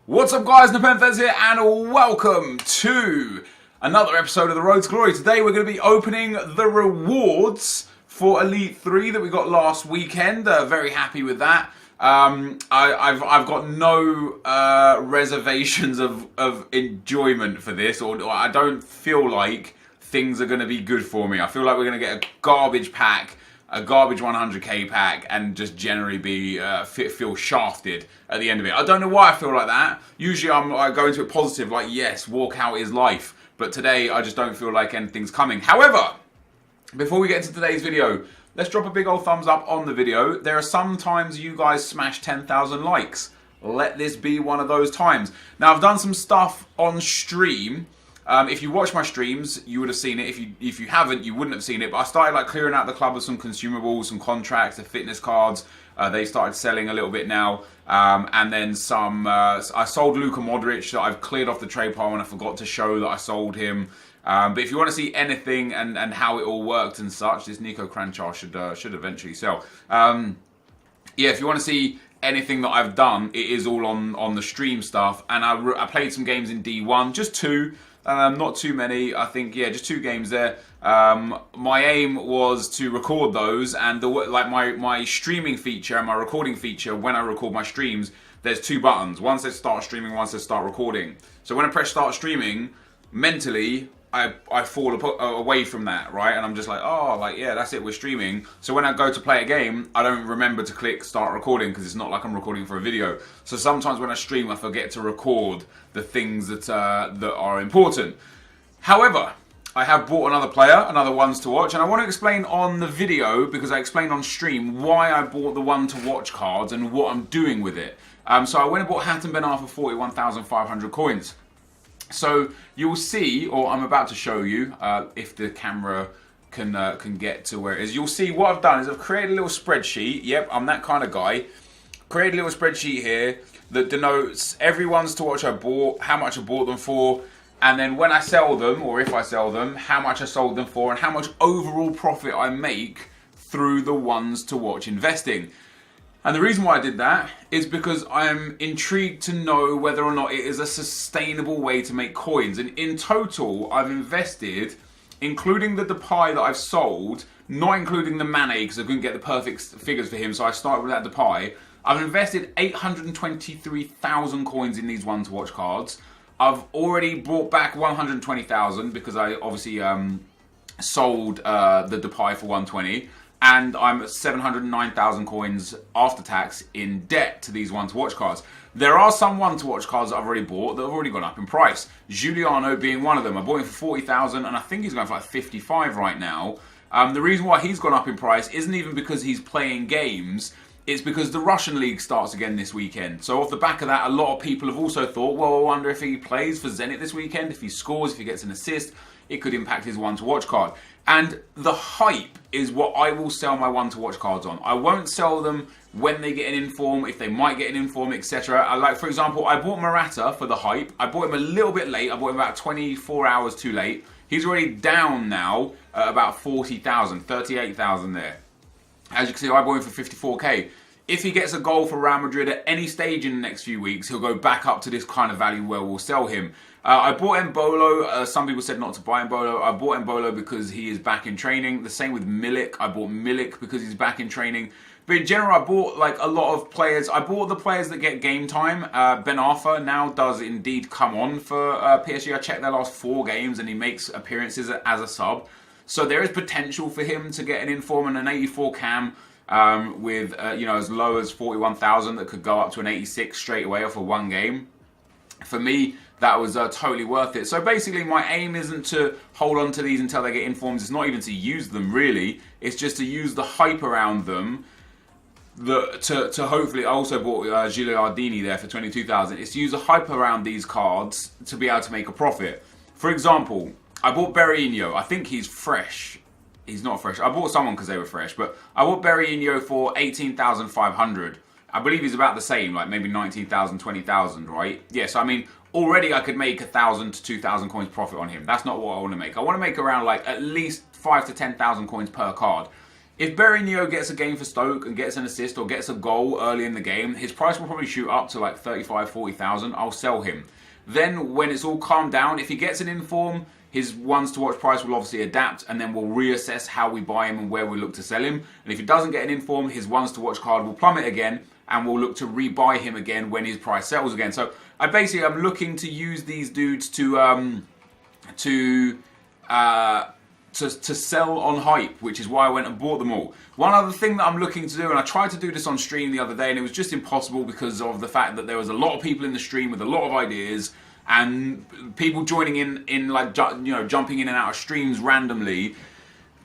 What's up guys, NepentheZ here and welcome to another episode of the Road to Glory. Today we're going to be opening the rewards for Elite 3 that we got last weekend. Very happy with that. I've got no reservations of enjoyment for this, or I don't feel like things are going to be good for me. I feel like we're going to get a garbage pack, a garbage 100k pack, and just generally be feel shafted at the end of it. I don't know why I feel like that. Usually I go into it positive, like yes, walkout is life. But today I just don't feel like anything's coming. However, before we get into today's video, let's drop a big old thumbs up on the video. There are some times you guys smash 10,000 likes. Let this be one of those times. Now I've done some stuff on stream. If you watch my streams, you would have seen it. If you haven't, you wouldn't have seen it. But I started like clearing out the club of some consumables, some contracts, the fitness cards. They started selling a little bit now. And then some, I sold Luka Modric that I've cleared off the trade pile and I forgot to show that I sold him. But if you want to see anything and how it all worked and such, this Nico Kranchar should eventually sell. Yeah, if you want to see anything that I've done, it is all on the stream stuff. And I played some games in D1, just two. Not too many, I think, yeah, just 2 games there. My aim was to record those, and my streaming feature and my recording feature, when I record my streams, there's 2 buttons. One says start streaming, one says start recording. So when I press start streaming, mentally, I fall away from that, right? And I'm just like, oh, like, yeah, that's it, we're streaming. So when I go to play a game, I don't remember to click start recording because it's not like I'm recording for a video. So sometimes when I stream, I forget to record the things that are important. However, I have bought another player, another ones to watch, and I want to explain on the video, because I explained on stream, why I bought the one to watch cards and what I'm doing with it. So I went and bought Hatem Ben Arfa for 41,500 coins. So you'll see, or I'm about to show you, if the camera can get to where it is. You'll see what I've done is I've created a little spreadsheet. Yep, I'm that kind of guy. Created a little spreadsheet here that denotes everyone's to watch I bought, how much I bought them for, and then when I sell them, or if I sell them, how much I sold them for, and how much overall profit I make through the ones to watch investing. And the reason why I did that is because I'm intrigued to know whether or not it is a sustainable way to make coins. And in total, I've invested, including the Depay that I've sold, not including the Mane because I couldn't get the perfect figures for him, so I started with that Depay. I've invested 823,000 coins in these one to watch cards. I've already brought back 120,000 because I obviously sold the Depay for 120. And I'm at 709,000 coins after tax in debt to these one to watch cards. There are some one to watch cards that I've already bought that have already gone up in price. Giuliano being one of them. I bought him for 40,000 and I think he's going for like 55 right now. The reason why he's gone up in price isn't even because he's playing games. It's because the Russian league starts again this weekend. So off the back of that, a lot of people have also thought, well, I wonder if he plays for Zenit this weekend, if he scores, if he gets an assist, it could impact his one to watch card. And the hype is what I will sell my one to watch cards on. I won't sell them when they get an inform, if they might get an inform, etc. Like, for example, I bought Morata for the hype. I bought him a little bit late. I bought him about 24 hours too late. He's already down now at about 40,000, 38,000 there. As you can see, I bought him for 54k. If he gets a goal for Real Madrid at any stage in the next few weeks, he'll go back up to this kind of value where we'll sell him. I bought Mbolo. Some people said not to buy Mbolo. I bought Mbolo because he is back in training. The same with Milik. I bought Milik because he's back in training. But in general, I bought like a lot of players. I bought the players that get game time. Ben Arfa now does indeed come on for PSG. I checked their last 4 games and he makes appearances as a sub. So there is potential for him to get an inform and an 84 cam. With as low as 41,000 that could go up to an 86 straight away off of 1 game. For me, that was totally worth it. So basically, my aim isn't to hold on to these until they get informs. It's not even to use them really. It's just to use the hype around them. To hopefully, I also bought Giuliardini there for 22,000. It's to use the hype around these cards to be able to make a profit. For example, I bought Berahino. I think he's fresh. He's not fresh. I bought someone because they were fresh, but I bought Berahino for 18,500. I believe he's about the same, like maybe 19,000, 20,000, right? Yes, I mean, already I could make 1,000 to 2,000 coins profit on him. That's not what I want to make. I want to make around like at least 5 to 10,000 coins per card. If Berigno gets a game for Stoke and gets an assist or gets a goal early in the game, his price will probably shoot up to like 35, 40,000. I'll sell him. Then when it's all calmed down, if he gets an inform, his ones to watch price will obviously adapt, and then we'll reassess how we buy him and where we look to sell him. And if he doesn't get an inform, his ones to watch card will plummet again, and we'll look to rebuy him again when his price sells again. So I'm looking to use these dudes to sell on hype, which is why I went and bought them all. One other thing that I'm looking to do, and I tried to do this on stream the other day, and it was just impossible because of the fact that there was a lot of people in the stream with a lot of ideas, and people joining in like, jumping in and out of streams randomly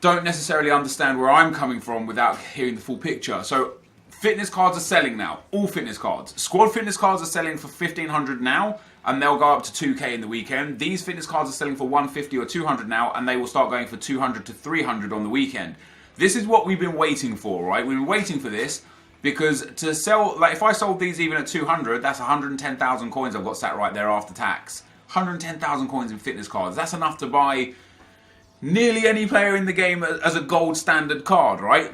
don't necessarily understand where I'm coming from without hearing the full picture. So fitness cards are selling now, all fitness cards. Squad fitness cards are selling for 1,500 now, and they'll go up to 2k in the weekend. These fitness cards are selling for 150 or 200 now, and they will start going for 200 to 300 on the weekend. This is what we've been waiting for, right? We've been waiting for this because to sell, like if I sold these even at 200, that's 110,000 coins I've got sat right there after tax. 110,000 coins in fitness cards. That's enough to buy nearly any player in the game as a gold standard card, right?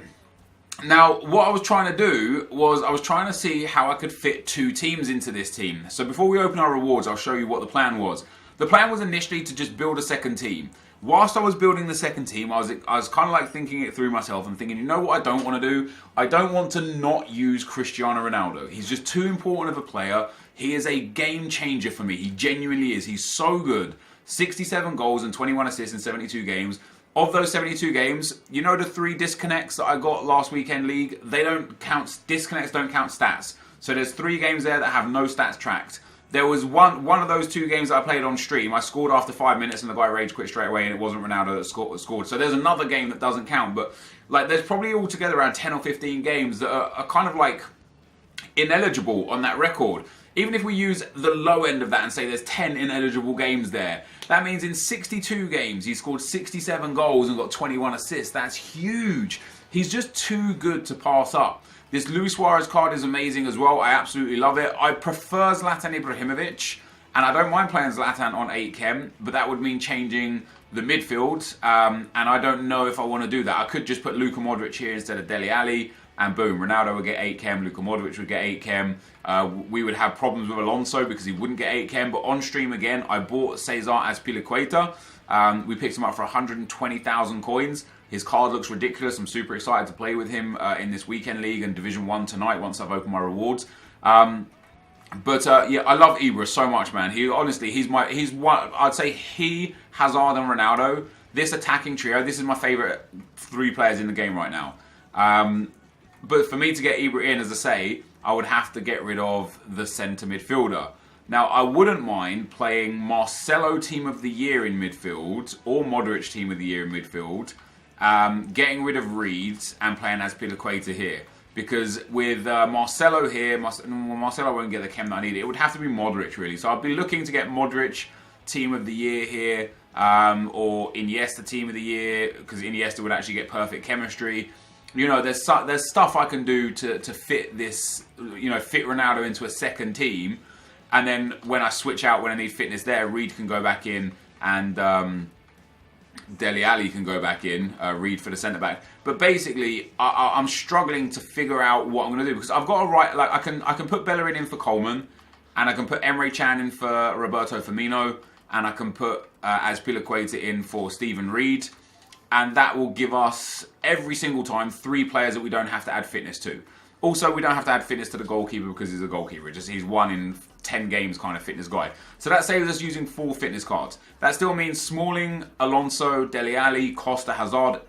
Now, what I was trying to do was I was trying to see how I could fit 2 teams into this team. So before we open our rewards, I'll show you what the plan was. The plan was initially to just build a second team. Whilst I was building the second team, I was kind of like thinking it through myself and thinking, you know what I don't want to do? I don't want to not use Cristiano Ronaldo. He's just too important of a player. He is a game changer for me. He genuinely is. He's so good. 67 goals and 21 assists in 72 games. Of those 72 games, you know the 3 disconnects that I got last weekend league? They don't count, disconnects don't count stats. So there's 3 games there that have no stats tracked. There was one of those 2 games that I played on stream. I scored after 5 minutes and the guy rage quit straight away, and it wasn't Ronaldo that scored. So there's another game that doesn't count. But like, there's probably altogether around 10 or 15 games that are kind of like ineligible on that record. Even if we use the low end of that and say there's 10 ineligible games there, that means in 62 games he scored 67 goals and got 21 assists. That's huge. He's just too good to pass up. This Luis Suarez card is amazing as well. I absolutely love it. I prefer Zlatan Ibrahimovic, and I don't mind playing Zlatan on 8 chem, but that would mean changing the midfield, and I don't know if I want to do that. I could just put Luka Modric here instead of Dele Alli, and boom, Ronaldo would get 8 chem, Luka Modric would get 8 chem. We would have problems with Alonso because he wouldn't get 8 chem, but on stream again, I bought Cesar Azpilicueta. We picked him up for 120,000 coins. His card looks ridiculous. I'm super excited to play with him in this weekend league and Division 1 tonight once I've opened my rewards. Yeah, I love Ibra so much, man. He honestly, he's one. I'd say he, Hazard, and Ronaldo. This attacking trio. This is my favorite 3 players in the game right now. But for me to get Ibra in, as I say, I would have to get rid of the centre midfielder. Now, I wouldn't mind playing Marcelo Team of the Year in midfield or Modric Team of the Year in midfield, getting rid of Reeds and playing Azpilicueta here. Because with Marcelo here, Marcelo won't get the chem that I need. It would have to be Modric, really. So I'd be looking to get Modric Team of the Year here, or Iniesta Team of the Year, because Iniesta would actually get perfect chemistry. You know, there's stuff I can do to fit this, you know, fit Ronaldo into a second team. And then when I switch out, when I need fitness there, Reed can go back in and Dele Alli can go back in, Reed for the centre-back. But basically, I'm struggling to figure out what I'm going to do because I've got to write, like, I can put Bellerin in for Coleman, and I can put Emre Can in for Roberto Firmino, and I can put Azpilicueta in for Stephen Reed. And that will give us, every single time, 3 players that we don't have to add fitness to. Also, we don't have to add fitness to the goalkeeper because he's a goalkeeper. He's 1 in 10 games kind of fitness guy. So that saves us using 4 fitness cards. That still means Smalling, Alonso, Dele Alli, Costa, Hazard,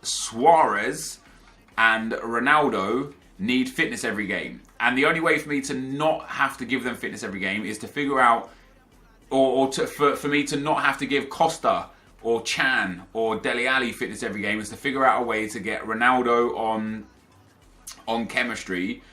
Suarez, and Ronaldo need fitness every game. And the only way for me to not have to give them fitness every game is to figure out, for me to not have to give Costa or Chan or Dele Alli fitness every game, is to figure out a way to get Ronaldo on chemistry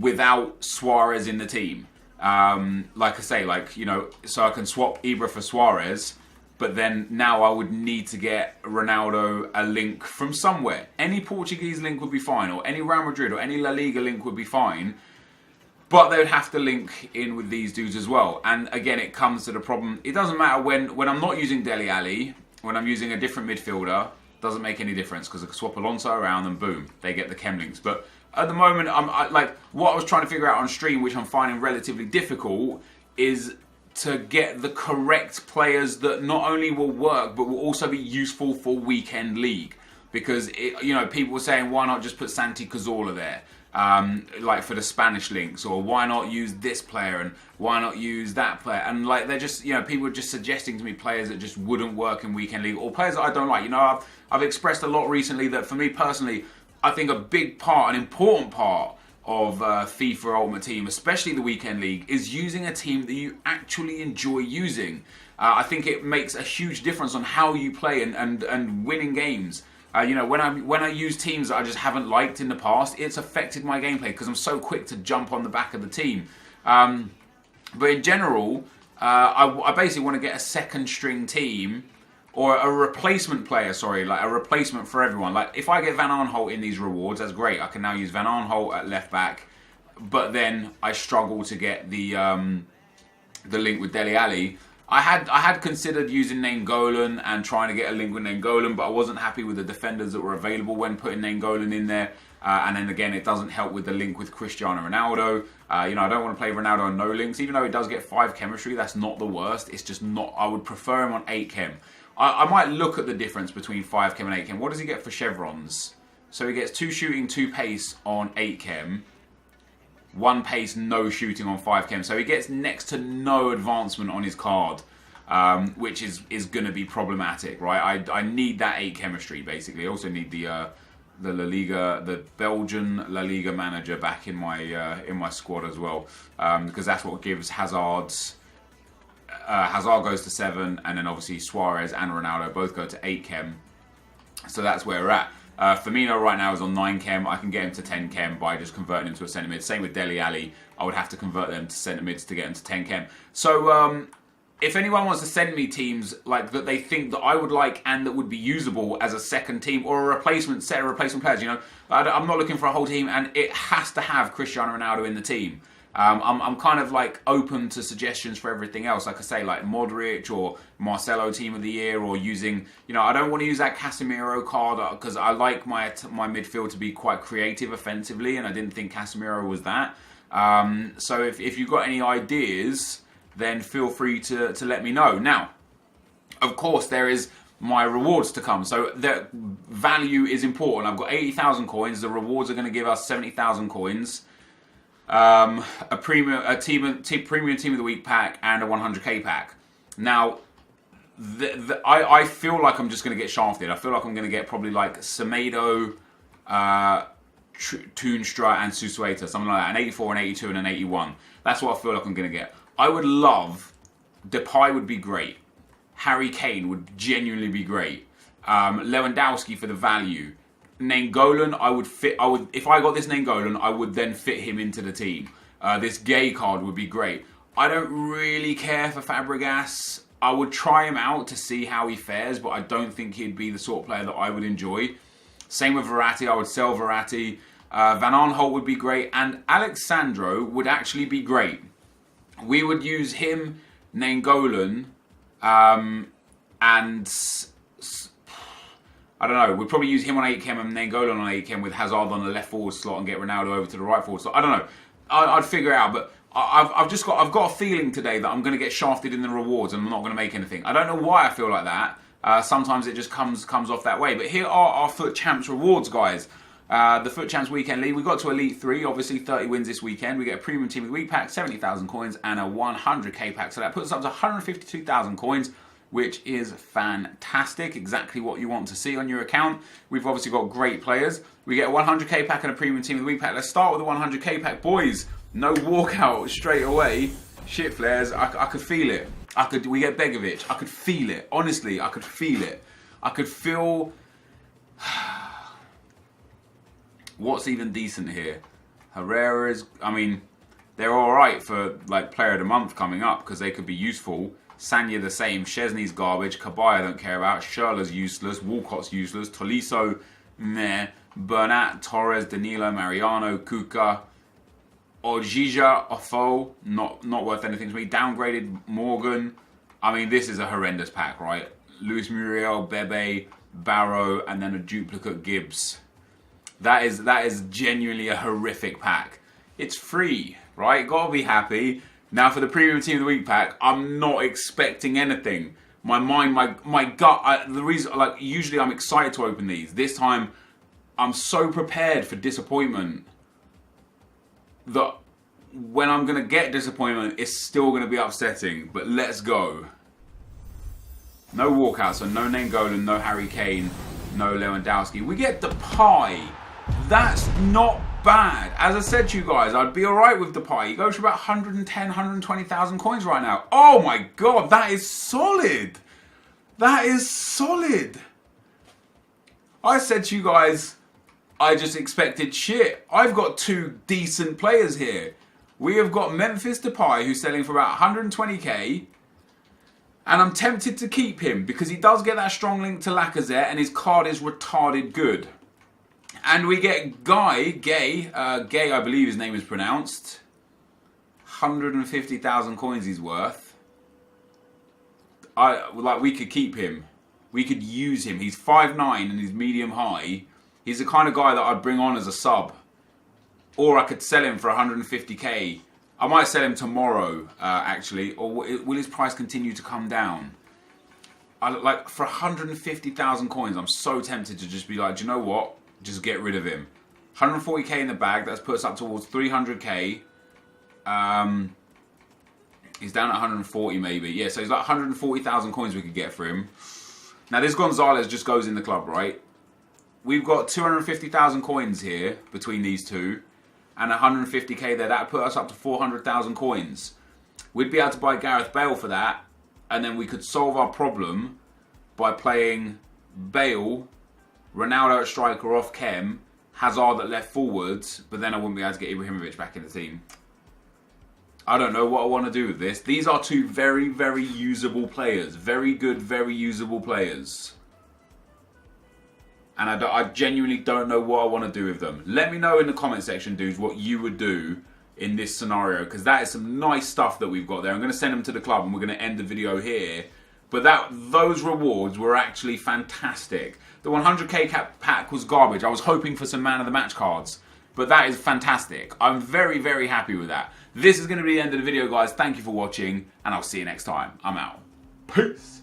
without Suarez in the team. Like I say, like, you know, so I can swap Ibra for Suarez, but then now I would need to get Ronaldo a link from somewhere. Any Portuguese link would be fine, or any Real Madrid or any La Liga link would be fine, but they would have to link in with these dudes as well. And again, it comes to the problem. It doesn't matter when I'm not using Dele Alli, when I'm using a different midfielder, doesn't make any difference because I can swap Alonso around and boom, they get the chem links. But at the moment, like what I was trying to figure out on stream, which I'm finding relatively difficult, is to get the correct players that not only will work but will also be useful for weekend league. Because people were saying, why not just put Santi Cazorla there, like for the Spanish links, or why not use this player and why not use that player? And like they're just, people are just suggesting to me players that just wouldn't work in weekend league, or players that I don't like. I've expressed a lot recently that for me personally, I think a big part, an important part of FIFA Ultimate Team, especially the weekend league, is using a team that you actually enjoy using. I think it makes a huge difference on how you play and winning games. When I use teams that I just haven't liked in the past, it's affected my gameplay because I'm so quick to jump on the back of the team. But in general, I basically want to get a second string team, or a replacement player, like a replacement for everyone. Like if I get Van Aanholt in these rewards, that's great. I can now use Van Aanholt at left back, but then I struggle to get the link with Dele Alli. I had considered using Nainggolan and trying to get a link with Nainggolan, but I wasn't happy with the defenders that were available when putting Nainggolan in there. And then again, it doesn't help with the link with Cristiano Ronaldo. I don't want to play Ronaldo on no links, even though he does get 5 chemistry. That's not the worst. It's just not. I would prefer him on 8 chem. I might look at the difference between 5 chem and 8 chem. What does he get for chevrons? So he gets 2 shooting, 2 pace on 8 chem. 1 pace, no shooting on 5 chem. So he gets next to no advancement on his card, which is going to be problematic, right? I need that 8 chemistry, basically. I also need the La Liga, the Belgian La Liga manager back in my squad as well, because that's what gives Hazard's. Hazard goes to 7, and then obviously Suarez and Ronaldo both go to 8 chem. So that's where we're at. Firmino right now is on 9 chem. I can get him to 10 chem by just converting him to a centre mid. Same with Dele Alli. I would have to convert them to centre mids to get them to 10 chem. So if anyone wants to send me teams like that they think that I would like and that would be usable as a second team or a replacement set of replacement players, I'm not looking for a whole team, and it has to have Cristiano Ronaldo in the team. I'm kind of like open to suggestions for everything else. Like I say, like Modric or Marcelo Team of the Year, or using, I don't want to use that Casemiro card because I like my midfield to be quite creative offensively, and I didn't think Casemiro was that. So if you've got any ideas, then feel free to let me know. Now, of course, there is my rewards to come. So the value is important. I've got 80,000 coins. The rewards are going to give us 70,000 coins. A premium team of the week pack and a 100k pack. Now, I feel like I'm just going to get shafted. I feel like I'm going to get probably like Semedo, Toonstra and Susueta, something like that. An 84, an 82 and an 81. That's what I feel like I'm going to get. I would love, Depay would be great. Harry Kane would genuinely be great. Lewandowski for the value. Nainggolan, if I got this Nainggolan, I would then fit him into the team. This Gay card would be great. I don't really care for Fabregas. I would try him out to see how he fares, but I don't think he'd be the sort of player that I would enjoy. Same with Verratti. I would sell Verratti. Van Aanholt would be great, and Alexandro would actually be great. We would use him, Nainggolan, and I don't know, we'd probably use him on 8 chem and Nainggolan on 8 chem with Hazard on the left forward slot and get Ronaldo over to the right forward slot. I don't know. I'd figure it out, but I've got a feeling today that I'm going to get shafted in the rewards and I'm not going to make anything. I don't know why I feel like that. Sometimes it just comes off that way. But here are our Foot Champs rewards, guys. The Foot Champs Weekend League. We got to Elite 3, obviously 30 wins this weekend. We get a Premium Team of the Week pack, 70,000 coins, and a 100k pack. So that puts us up to 152,000 coins, which is fantastic. Exactly what you want to see on your account. We've obviously got great players. We get a 100k pack and a Premium Team of the Week pack. Let's start with the 100k pack. Boys, no walkout straight away. Shit flares. I could feel it. We get Begovic. I could feel it. Honestly, I could feel it. I could feel... What's even decent here? Herrera's, I mean, they're alright for like Player of the Month coming up because they could be useful. Sanya the same. Szczesny's garbage. Kabay I don't care about. Schürrle's useless. Walcott's useless. Tolisso, meh. Bernat, Torres, Danilo, Mariano, Kuka. Ojija, Ofo, not worth anything to me. Downgraded Morgan. I mean, this is a horrendous pack, right? Luis Muriel, Bebe, Barrow, and then a duplicate Gibbs. That is genuinely a horrific pack. It's free, right? Gotta be happy. Now for the Premium Team of the Week pack, I'm not expecting anything. My mind, my gut, the reason, like, usually I'm excited to open these. This time, I'm so prepared for disappointment that when I'm going to get disappointment, it's still going to be upsetting. But let's go. No walkout, so no Nainggolan, no Harry Kane, no Lewandowski. We get Depay. That's not bad. As I said to you guys, I'd be alright with Depay. He goes for about 110, 120,000 coins right now. Oh my god, that is solid. That is solid. I said to you guys, I just expected shit. I've got two decent players here. We have got Memphis Depay, who's selling for about 120k. And I'm tempted to keep him because he does get that strong link to Lacazette and his card is retarded good. And we get Gay, I believe his name is pronounced. 150,000 coins he's worth. We could keep him. We could use him. He's 5'9" and he's medium high. He's the kind of guy that I'd bring on as a sub. Or I could sell him for 150k. I might sell him tomorrow, actually. Or will his price continue to come down? Like, for 150,000 coins, I'm so tempted to just be like, do you know what? Just get rid of him. 140k in the bag. That puts us up towards 300k. He's down at 140 maybe. Yeah, so he's like 140,000 coins we could get for him. Now, this Gonzalez just goes in the club, right? We've got 250,000 coins here between these two. And 150k there. That would put us up to 400,000 coins. We'd be able to buy Gareth Bale for that. And then we could solve our problem by playing Bale, Ronaldo at striker off Chem, Hazard at left forwards. But then I wouldn't be able to get Ibrahimovic back in the team. I don't know what I want to do with this. These are two very, very usable players. Very good, very usable players. And I genuinely don't know what I want to do with them. Let me know in the comment section, dudes, what you would do in this scenario. Because that is some nice stuff that we've got there. I'm going to send them to the club and we're going to end the video here. But those rewards were actually fantastic. The 100k pack was garbage. I was hoping for some man of the match cards. But that is fantastic. I'm very, very happy with that. This is going to be the end of the video, guys. Thank you for watching. And I'll see you next time. I'm out. Peace.